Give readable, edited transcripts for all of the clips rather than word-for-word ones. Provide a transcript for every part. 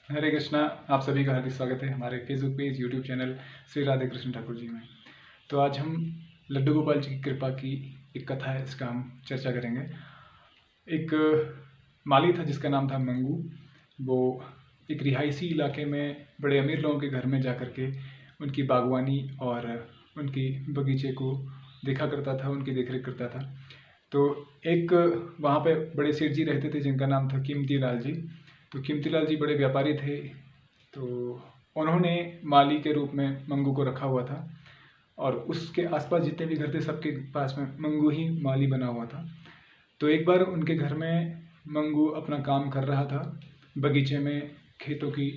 हरे कृष्णा। आप सभी का हार्दिक स्वागत है हमारे Facebook page, YouTube channel Shri Radhe Krishna Thakur ji में। तो आज हम लड्डू गोपाल जी की कृपा की एक कथा है, इसका हम चर्चा करेंगे। एक माली था जिसका नाम था मंगू। वो एक रिहायशी इलाके में बड़े अमीर लोगों के घर में जा कर के उनकी बागवानी और उनकी बगीचे को देखा करता था, उनकी देखरेख करता था। तो एक वहाँ पे बड़े सेठ जी रहते थे जिनका नाम था कीमती लाल जी। तो कीमती लाल जी बड़े व्यापारी थे, तो उन्होंने माली के रूप में मंगू को रखा हुआ था और उसके आसपास जितने भी घर थे सबके पास में मंगू ही माली बना हुआ था। तो एक बार उनके घर में मंगू अपना काम कर रहा था बगीचे में, खेतों की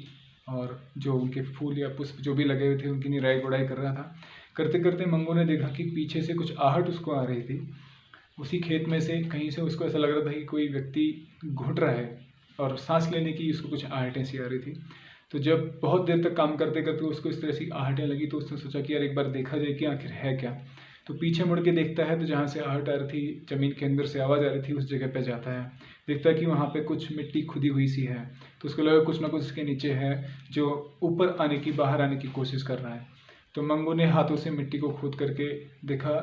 और जो उनके फूल या पुष्प जो भी लगे हुए थे उनकी निराई गुड़ाई कर रहा था। करते करते मंगू ने देखा कि पीछे से कुछ आहट उसको आ रही थी। उसी खेत में से कहीं से उसको ऐसा लग रहा था कि कोई व्यक्ति घुट रहा है और सांस लेने की उसको कुछ आहटें सी आ रही थी। तो जब बहुत देर तक काम करते करते उसको इस तरह से आहटें लगी तो उसने सोचा कि यार एक बार देखा जाए कि आखिर है क्या। तो पीछे मुड़ के देखता है तो जहाँ से आहट आ रही थी, जमीन के अंदर से आवाज़ आ रही थी, उस जगह पे जाता है। देखता है कि वहाँ पे कुछ मिट्टी खुदी हुई सी है। तो उसको लगा कुछ ना कुछ इसके नीचे है जो ऊपर आने की, बाहर आने की कोशिश कर रहा है। तो मंगू ने हाथों से मिट्टी को खोद करके देखा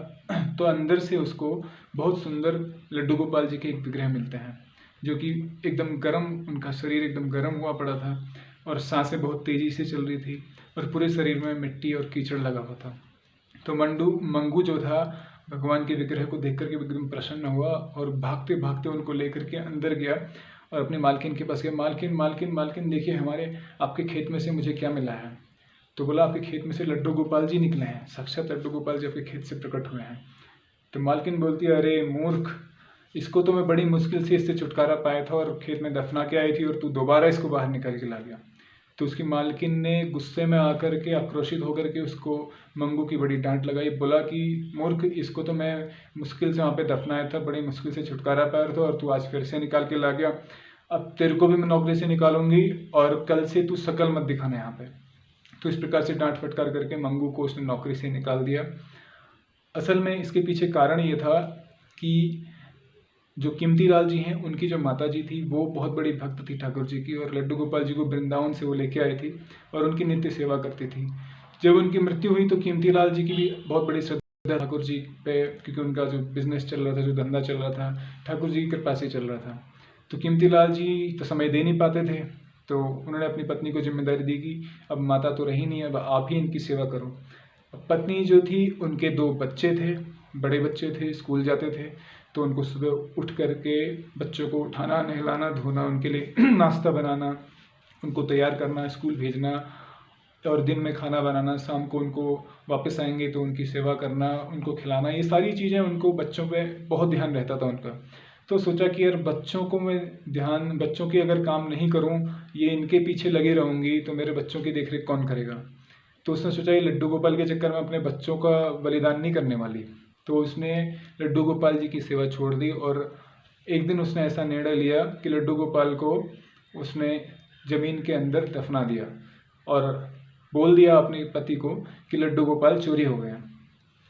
तो अंदर से उसको बहुत सुंदर लड्डू गोपाल जी के एक विग्रह मिलते हैं, जो कि एकदम गर्म, उनका शरीर एकदम गर्म हुआ पड़ा था और सांसें बहुत तेज़ी से चल रही थी और पूरे शरीर में मिट्टी और कीचड़ लगा हुआ था। तो मंगू जो था भगवान के विग्रह को देख करके एकदम प्रसन्न हुआ और भागते भागते उनको लेकर के अंदर गया और अपनी मालकिन के पास गया। मालकिन मालकिन मालकिन, देखिए हमारे आपके खेत में से मुझे क्या मिला है। तो बोला आपके खेत में से लड्डू गोपाल जी निकले हैं, साक्षात लड्डू गोपाल जी आपके खेत से प्रकट हुए हैं। तो मालकिन बोलती है, अरे मूर्ख, इसको तो मैं बड़ी मुश्किल से इससे छुटकारा पाया था और खेत में दफना के आई थी और तू दोबारा इसको बाहर निकाल के ला गया। तो उसकी मालकिन ने गुस्से में आकर के, आक्रोशित होकर के उसको मंगू की बड़ी डांट लगाई। बोला कि मूर्ख, इसको तो मैं मुश्किल से वहाँ पे दफनाया था, बड़ी मुश्किल से छुटकारा पाया था और तू आज फिर से निकाल के ला गया। अब तेरे को भी मैं नौकरी से निकालूंगी और कल से तू शकल मत दिखाना यहाँ पे। तो इस प्रकार से डांट फटकार करके मंगू को उसने नौकरी से निकाल दिया। असल में इसके पीछे कारण ये था कि जो कीमती लाल जी हैं उनकी जो माता जी थी वो बहुत बड़ी भक्त थी ठाकुर जी की और लड्डू गोपाल जी को वृंदावन से वो लेके आई थी और उनकी नित्य सेवा करती थी। जब उनकी मृत्यु हुई तो कीमती लाल जी की भी बहुत बड़ी श्रद्धा ठाकुर जी पे, क्योंकि उनका जो बिजनेस चल रहा था, जो धंधा चल रहा था, ठाकुर जी की कृपा से चल रहा था। तो कीमती लाल जी तो समय दे नहीं पाते थे, तो उन्होंने अपनी पत्नी को जिम्मेदारी दी कि अब माता तो रही नहीं, अब आप ही इनकी सेवा करो। पत्नी जो थी, उनके 2 बच्चे थे, बड़े बच्चे थे, स्कूल जाते थे। तो उनको सुबह उठ करके बच्चों को उठाना, नहलाना, धोना, उनके लिए नाश्ता बनाना, उनको तैयार करना, स्कूल भेजना और दिन में खाना बनाना, शाम को उनको वापस आएंगे तो उनकी सेवा करना, उनको खिलाना, ये सारी चीज़ें उनको, बच्चों पे बहुत ध्यान रहता था उनका। तो सोचा कि यार बच्चों को मैं ध्यान, बच्चों की अगर काम नहीं करूं, ये इनके पीछे लगी रहूंगी तो मेरे बच्चों की देखरेख कौन करेगा। तो उसने सोचा ये लड्डू गोपाल के चक्कर में अपने बच्चों का बलिदान नहीं करने वाली। तो उसने लड्डू गोपाल जी की सेवा छोड़ दी और एक दिन उसने ऐसा निर्णय लिया कि लड्डू गोपाल को उसने ज़मीन के अंदर दफना दिया और बोल दिया अपने पति को कि लड्डू गोपाल चोरी हो गए।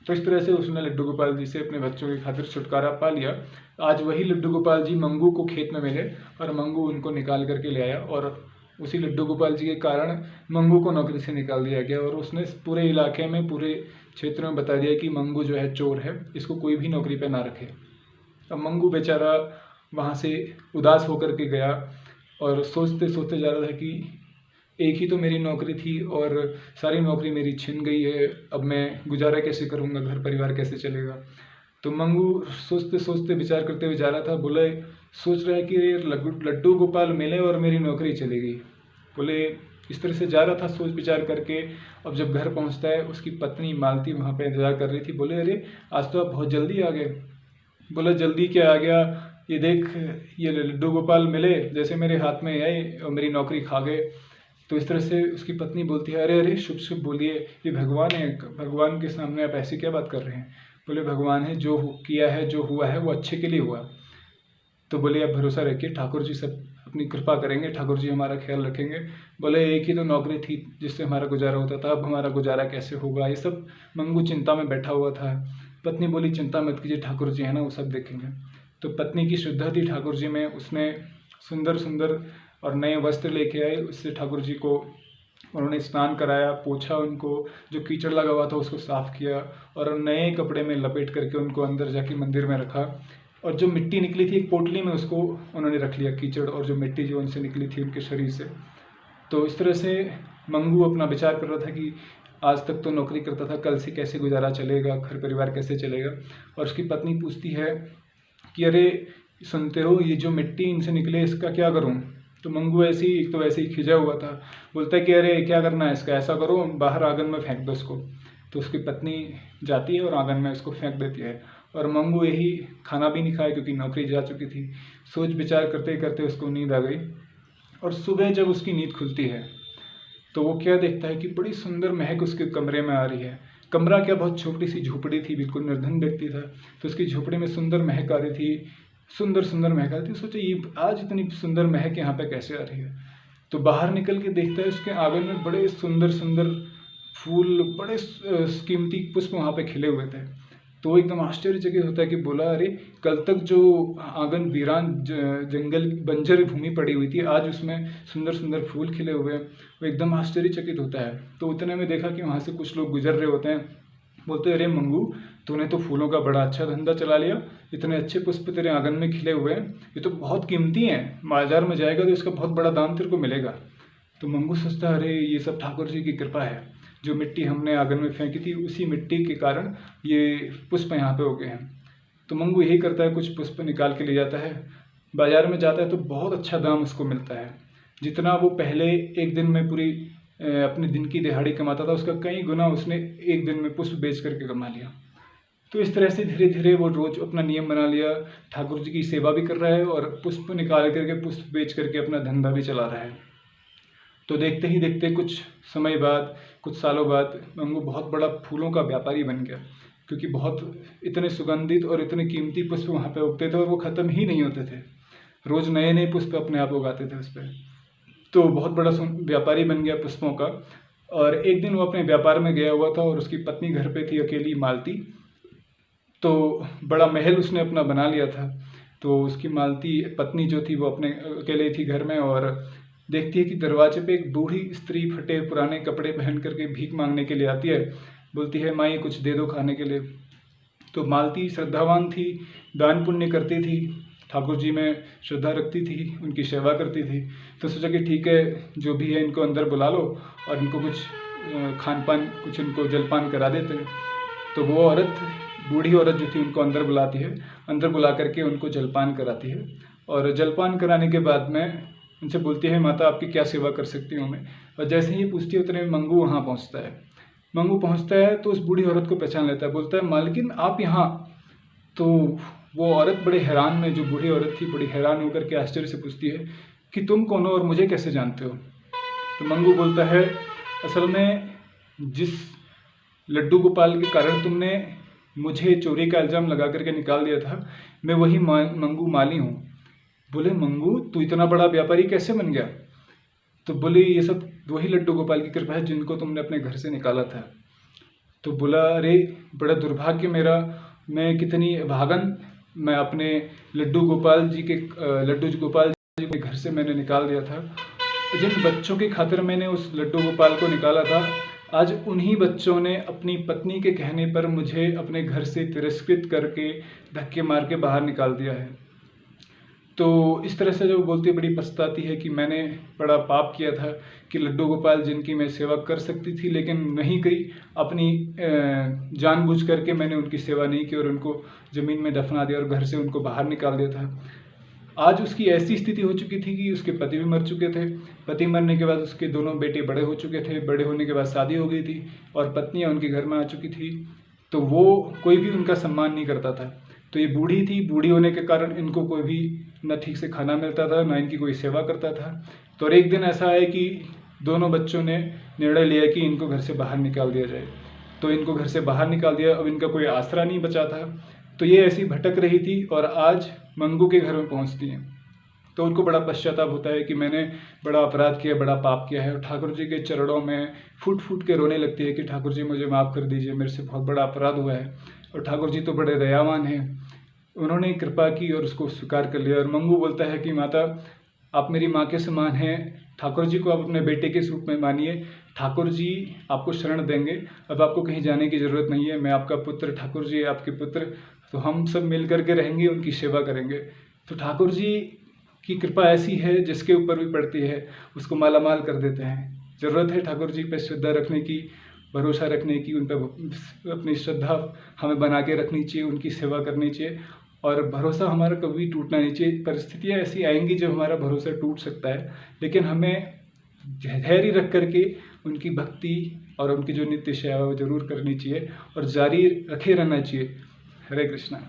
तो इस तरह से उसने लड्डू गोपाल जी से अपने बच्चों की खातिर छुटकारा पा लिया। आज वही लड्डू गोपाल जी मंगू को खेत में मिले और मंगू उनको निकाल करके ले आया और उसी लड्डू गोपाल जी के कारण मंगू को नौकरी से निकाल दिया गया और उसने पूरे इलाके में, पूरे क्षेत्र में बता दिया कि मंगू जो है चोर है, इसको कोई भी नौकरी पे ना रखे। अब मंगू बेचारा वहाँ से उदास होकर के गया और सोचते सोचते जा रहा था कि एक ही तो मेरी नौकरी थी और सारी नौकरी मेरी छिन गई है, अब मैं गुजारा कैसे करूँगा, घर परिवार कैसे चलेगा। तो मंगू सोचते सोचते विचार करते हुए जा रहा था। बोले, सोच रहा है कि लड्डू गोपाल मिले और मेरी नौकरी चली गई। बोले, इस तरह से जा रहा था सोच विचार करके। अब जब घर पहुंचता है, उसकी पत्नी मालती वहाँ पे इंतजार कर रही थी। बोले, अरे आज तो आप बहुत जल्दी आ गए। बोला, जल्दी क्या आ गया, ये देख, ये लड्डू गोपाल मिले, जैसे मेरे हाथ में आए और मेरी नौकरी खा गए। तो इस तरह से उसकी पत्नी बोलती है, अरे अरे शुभ शुभ बोलिए, ये भगवान है, भगवान के सामने आप ऐसी क्या बात कर रहे हैं। बोले, भगवान है, जो किया है, जो हुआ है वो अच्छे के लिए हुआ। तो बोले, आप भरोसा रखिए, ठाकुर जी सब अपनी कृपा करेंगे, ठाकुर जी हमारा ख्याल रखेंगे। बोले, एक ही तो नौकरी थी जिससे हमारा गुजारा होता था, अब हमारा गुजारा कैसे होगा। ये सब मंगू चिंता में बैठा हुआ था। पत्नी बोली, चिंता मत कीजिए, ठाकुर जी है ना, वो सब देखेंगे। तो पत्नी की श्रद्धा थी ठाकुर जी में। उसने सुंदर सुंदर और नए वस्त्र लेके आए। उससे ठाकुर जी को उन्होंने स्नान कराया, पोछा, उनको जो कीचड़ लगा हुआ था उसको साफ किया और नए कपड़े में लपेट करके उनको अंदर जाके मंदिर में रखा। और जो मिट्टी निकली थी एक पोटली में उसको उन्होंने रख लिया, कीचड़ और जो मिट्टी जो उनसे निकली थी उनके शरीर से। तो इस तरह से मंगू अपना विचार कर रहा था कि आज तक तो नौकरी करता था, कल से कैसे गुजारा चलेगा, घर परिवार कैसे चलेगा। और उसकी पत्नी पूछती है कि अरे सुनते हो, ये जो मिट्टी इनसे निकले इसका क्या करूं? तो मंगू ऐसे ही, एक तो वैसे ही खिंचा हुआ था, बोलता है कि अरे क्या करना है इसका, ऐसा करो बाहर आंगन में फेंक दो इसको। तो उसकी पत्नी जाती है और आंगन में उसको फेंक देती है। और मंगू यही खाना भी नहीं खाया क्योंकि नौकरी जा चुकी थी। सोच विचार करते करते उसको नींद आ गई। और सुबह जब उसकी नींद खुलती है तो वो क्या देखता है कि बड़ी सुंदर महक उसके कमरे में आ रही है। कमरा क्या, बहुत छोटी सी झोपड़ी थी, बिल्कुल निर्धन व्यक्ति था। तो उसकी झोपड़ी में सुंदर महक आ रही थी, सुंदर सुंदर महक आ रही थी। सोचा ये आज इतनी सुंदर महक यहाँ पे कैसे आ रही है। तो बाहर निकल के देखता है उसके आंगन में बड़े सुंदर सुंदर फूल, बड़े कीमती पुष्प वहाँ पे खिले हुए थे। तो वो एकदम आश्चर्यचकित होता है कि बोला अरे कल तक जो आंगन वीरान जंगल बंजर भूमि पड़ी हुई थी, आज उसमें सुंदर सुंदर फूल खिले हुए हैं। वो एकदम आश्चर्यचकित होता है। तो उतने में देखा कि वहाँ से कुछ लोग गुजर रहे होते हैं। बोलते अरे मंगू, तूने तो फूलों का बड़ा अच्छा धंधा चला लिया, इतने अच्छे पुष्प तेरे आंगन में खिले हुए हैं, ये तो बहुत कीमती हैं, बाजार में जाएगा तो इसका बहुत बड़ा दाम तेरे को मिलेगा। तो मंगू सोचता है अरे ये सब ठाकुर जी की कृपा है, जो मिट्टी हमने आंगन में फेंकी थी उसी मिट्टी के कारण ये पुष्प यहाँ पे हो गए हैं। तो मंगू यही करता है, कुछ पुष्प निकाल के ले जाता है, बाजार में जाता है तो बहुत अच्छा दाम उसको मिलता है। जितना वो पहले एक दिन में पूरी अपने दिन की दिहाड़ी कमाता था उसका कई गुना उसने एक दिन में पुष्प बेच करके कमा लिया। तो इस तरह से धीरे धीरे वो रोज अपना नियम बना लिया, ठाकुर जी की सेवा भी कर रहा है और पुष्प निकाल करके पुष्प बेच करके अपना धंधा भी चला रहा है। तो देखते ही देखते कुछ समय बाद, कुछ सालों बाद मंगू बहुत बड़ा फूलों का व्यापारी बन गया, क्योंकि बहुत इतने सुगंधित और इतने कीमती पुष्प वहाँ पे उगते थे और वो ख़त्म ही नहीं होते थे। रोज़ नए नए पुष्प अपने आप उगाते थे उस पर। तो बहुत बड़ा व्यापारी बन गया पुष्पों का। और एक दिन वो अपने व्यापार में गया हुआ था और उसकी पत्नी घर पे थी अकेली, मालती। तो बड़ा महल उसने अपना बना लिया था। तो उसकी मालती पत्नी जो थी वो अपने अकेले थी घर में और देखती है कि दरवाजे पे एक बूढ़ी स्त्री फटे पुराने कपड़े पहन करके भीख मांगने के लिए आती है। बोलती है माँ ये कुछ दे दो खाने के लिए। तो मालती श्रद्धावान थी, दान पुण्य करती थी, ठाकुर जी में श्रद्धा रखती थी, उनकी सेवा करती थी। तो सोचा कि ठीक है, जो भी है इनको अंदर बुला लो और इनको कुछ खान पान, कुछ इनको जलपान करा देते हैं। तो वो औरत, बूढ़ी औरत जो थी, उनको अंदर बुलाती है, अंदर बुला करके उनको जलपान कराती है। और जलपान कराने के बाद में उनसे बोलती है माता आपकी क्या सेवा कर सकती हूँ मैं। और जैसे ही पूछती है उतने में मंगू वहाँ पहुँचता है। मंगू पहुँचता है तो उस बूढ़ी औरत को पहचान लेता है, बोलता है मालकिन आप यहाँ। तो वो औरत बड़े हैरान में, जो बूढ़ी औरत थी, बड़ी हैरान होकर के आश्चर्य से पूछती है कि तुम कौन हो और मुझे कैसे जानते हो। तो मंगू बोलता है असल में जिस लड्डू गोपाल के कारण तुमने मुझे चोरी का इल्ज़ाम लगा करके निकाल दिया था, मैं वही मंगू माली हूँ। बोले मंगू तू इतना बड़ा व्यापारी कैसे बन गया? तो बोले ये सब वही लड्डू गोपाल की कृपा है जिनको तुमने अपने घर से निकाला था। तो बोला अरे बड़ा दुर्भाग्य मेरा, मैं कितनी भागन, मैं अपने लड्डू गोपाल जी के घर से मैंने निकाल दिया था। जिन बच्चों की खातिर मैंने उस लड्डू गोपाल को निकाला था, आज उन्हीं बच्चों ने अपनी पत्नी के कहने पर मुझे अपने घर से तिरस्कृत करके धक्के मार के बाहर निकाल दिया है। तो इस तरह से जो बोलती है, बड़ी पछताती है कि मैंने बड़ा पाप किया था कि लड्डू गोपाल जिनकी मैं सेवा कर सकती थी लेकिन नहीं करी, अपनी जानबूझ करके मैंने उनकी सेवा नहीं की और उनको ज़मीन में दफना दिया और घर से उनको बाहर निकाल दिया था। आज उसकी ऐसी स्थिति हो चुकी थी कि उसके पति भी मर चुके थे। पति मरने के बाद उसके दोनों बेटे बड़े हो चुके थे, बड़े होने के बाद शादी हो गई थी और पत्नियाँ उनके घर में आ चुकी थी। तो वो कोई भी उनका सम्मान नहीं करता था। तो ये बूढ़ी थी, बूढ़ी होने के कारण इनको कोई भी न ठीक से खाना मिलता था, ना इनकी कोई सेवा करता था। तो एक दिन ऐसा है कि दोनों बच्चों ने निर्णय लिया कि इनको घर से बाहर निकाल दिया जाए। तो इनको घर से बाहर निकाल दिया, अब इनका कोई आसरा नहीं बचा था। तो ये ऐसी भटक रही थी और आज मंगू के घर में पहुंचती हैं। तो उनको बड़ा पश्चाताप होता है कि मैंने बड़ा अपराध किया, बड़ा पाप किया है, और ठाकुर जी के चरणों में फूट फूट के रोने लगती है कि ठाकुर जी मुझे माफ़ कर दीजिए, मेरे से बहुत बड़ा अपराध हुआ है। और ठाकुर जी तो बड़े दयावान हैं, उन्होंने कृपा की और उसको स्वीकार कर लिया। और मंगू बोलता है कि माता आप मेरी माँ के समान हैं। ठाकुर जी को आप अपने बेटे के रूप में मानिए। ठाकुर जी आपको शरण देंगे। अब आपको कहीं जाने की ज़रूरत नहीं है। मैं आपका पुत्र, ठाकुर जी आपके पुत्र, तो हम सब मिल करके रहेंगे, उनकी सेवा करेंगे। तो ठाकुर जी की कृपा ऐसी है, जिसके ऊपर भी पड़ती है उसको मालामाल कर देते हैं। ज़रूरत है ठाकुर जी पे श्रद्धा रखने की, भरोसा रखने की, उन पर अपनी श्रद्धा हमें बना के रखनी चाहिए, उनकी सेवा करनी चाहिए और भरोसा हमारा कभी टूटना नहीं चाहिए। परिस्थितियाँ ऐसी आएंगी जब हमारा भरोसा टूट सकता है, लेकिन हमें धैर्य रख करके उनकी भक्ति और उनकी जो नित्य सेवा वो जरूर करनी चाहिए और जारी रखे रहना चाहिए। हरे कृष्णा।